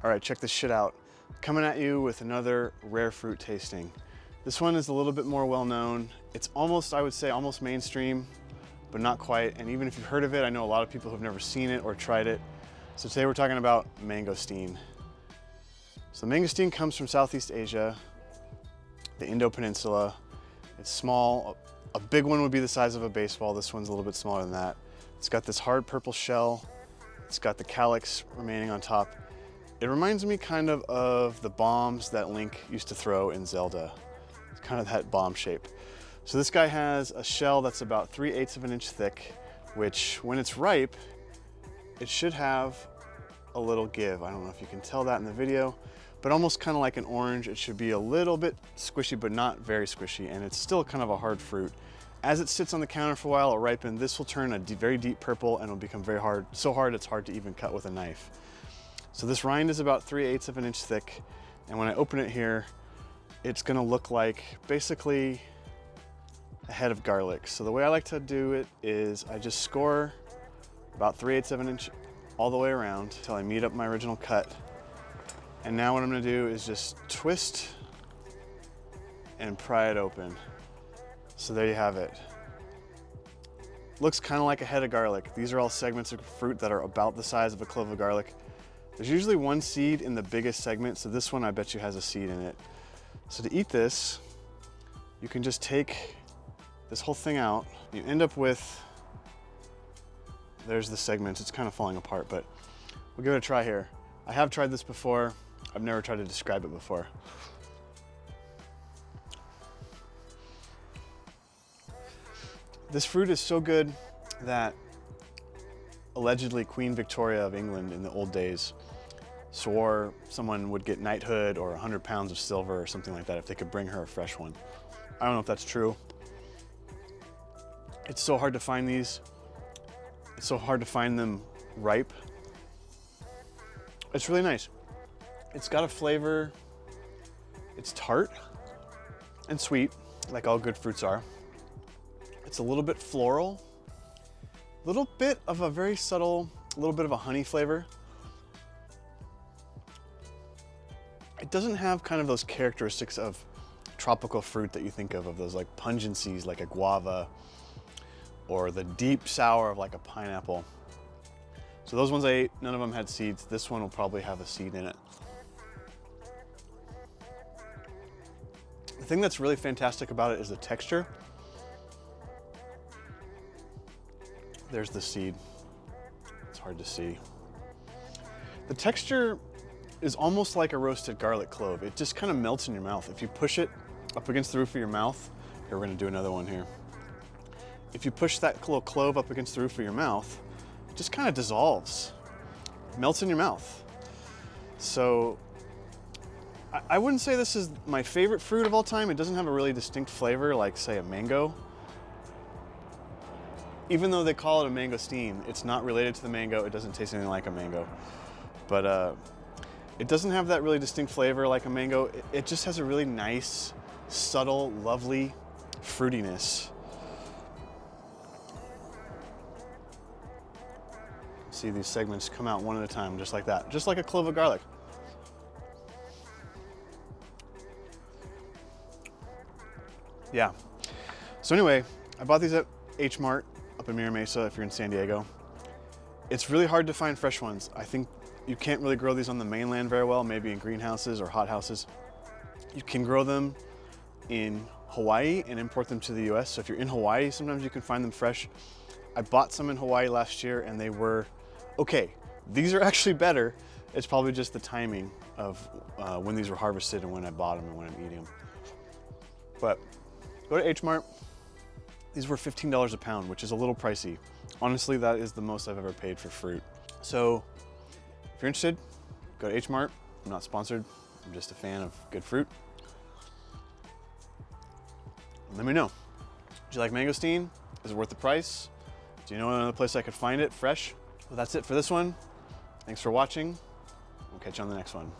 All right, check this shit out. Coming at you with another rare fruit tasting. This one is a little bit more well-known. It's almost, I would say, almost mainstream, but not quite. And even if you've heard of it, I know a lot of people who've never seen it or tried it. So today we're talking about mangosteen. So mangosteen comes from Southeast Asia, the Indo Peninsula. It's small. A big one would be the size of a baseball. This one's a little bit smaller than that. It's got this hard purple shell. It's got the calyx remaining on top. It reminds me kind of the bombs that Link used to throw in Zelda. It's kind of that bomb shape. So this guy has a shell that's about 3/8 of an inch thick, which when it's ripe, it should have a little give. I don't know if you can tell that in the video, but almost kind of like an orange. It should be a little bit squishy, but not very squishy, and it's still kind of a hard fruit. As it sits on the counter for a while, it'll ripen. This will turn a very deep purple and it'll become very hard, so hard it's hard to even cut with a knife. So this rind is about 3/8 of an inch thick, and when I open it here, it's gonna look like basically a head of garlic. So the way I like to do it is I just score about 3/8 of an inch all the way around until I meet up my original cut. And now what I'm gonna do is just twist and pry it open. So there you have it. Looks kind of like a head of garlic. These are all segments of fruit that are about the size of a clove of garlic. There's usually one seed in the biggest segment, so this one I bet you has a seed in it. So to eat this, you can just take this whole thing out. You end up with, there's the segments. It's kind of falling apart, but we'll give it a try here. I have tried this before. I've never tried to describe it before. This fruit is so good that allegedly Queen Victoria of England in the old days swore someone would get knighthood or 100 pounds of silver or something like that if they could bring her a fresh one. I don't know if that's true. It's so hard to find these. It's so hard to find them ripe. It's really nice. It's got a flavor. It's tart and sweet, like all good fruits are. It's a little bit floral, a little bit of a very subtle, little bit of a honey flavor. It doesn't have kind of those characteristics of tropical fruit that you think of those like pungencies like a guava or the deep sour of like a pineapple. So those ones I ate, none of them had seeds. This one will probably have a seed in it. The thing that's really fantastic about it is the texture. There's the seed. It's hard to see. The texture is almost like a roasted garlic clove. It just kind of melts in your mouth. If you push it up against the roof of your mouth, here, we're gonna do another one here. If you push that little clove up against the roof of your mouth, it just kind of dissolves, melts in your mouth. So I wouldn't say this is my favorite fruit of all time. It doesn't have a really distinct flavor like, say, a mango. Even though they call it a mangosteen, it's not related to the mango. It doesn't taste anything like a mango. But it doesn't have that really distinct flavor like a mango. It just has a really nice, subtle, lovely fruitiness. See these segments come out one at a time, just like that. Just like a clove of garlic. Yeah. So anyway, I bought these at H Mart up in Mira Mesa if you're in San Diego. It's really hard to find fresh ones. I think you can't really grow these on the mainland very well, maybe in greenhouses or hothouses. You can grow them in Hawaii and import them to the US. So if you're in Hawaii, sometimes you can find them fresh. I bought some in Hawaii last year and they were okay. These are actually better. It's probably just the timing of when these were harvested and when I bought them and when I'm eating them. But go to H Mart. These were $15 a pound, which is a little pricey. Honestly, that is the most I've ever paid for fruit. So if you're interested, go to H Mart. I'm not sponsored. I'm just a fan of good fruit. Let me know. Do you like mangosteen? Is it worth the price? Do you know another place I could find it fresh? Well, that's it for this one. Thanks for watching. We'll catch you on the next one.